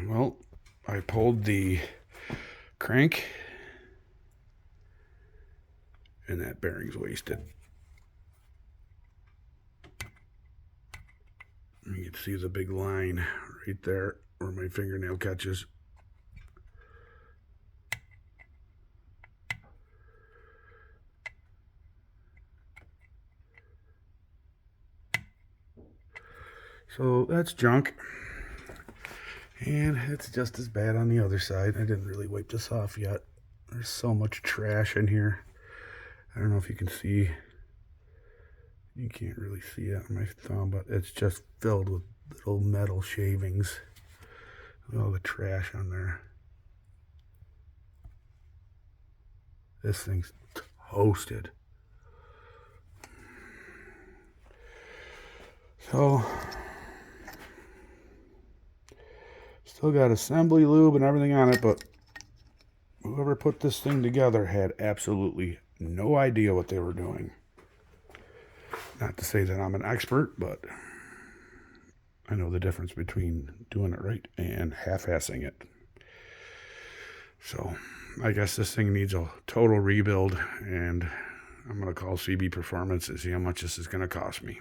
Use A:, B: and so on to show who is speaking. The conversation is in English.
A: Well, I pulled the crank and that bearing's wasted. You can see the big line right there where my fingernail catches. So that's junk. And it's just as bad on the other side. I didn't really wipe this off yet. There's so much trash in here. I don't know if you can see. You can't really see it on my thumb, but it's just filled with little metal shavings. Look at all the trash on there. This thing's toasted. So, still got assembly lube and everything on it, but whoever put this thing together had absolutely no idea what they were doing. Not to say that I'm an expert, but I know the difference between doing it right and half-assing it. So I guess this thing needs a total rebuild, and I'm going to call CB Performance and see how much this is going to cost me.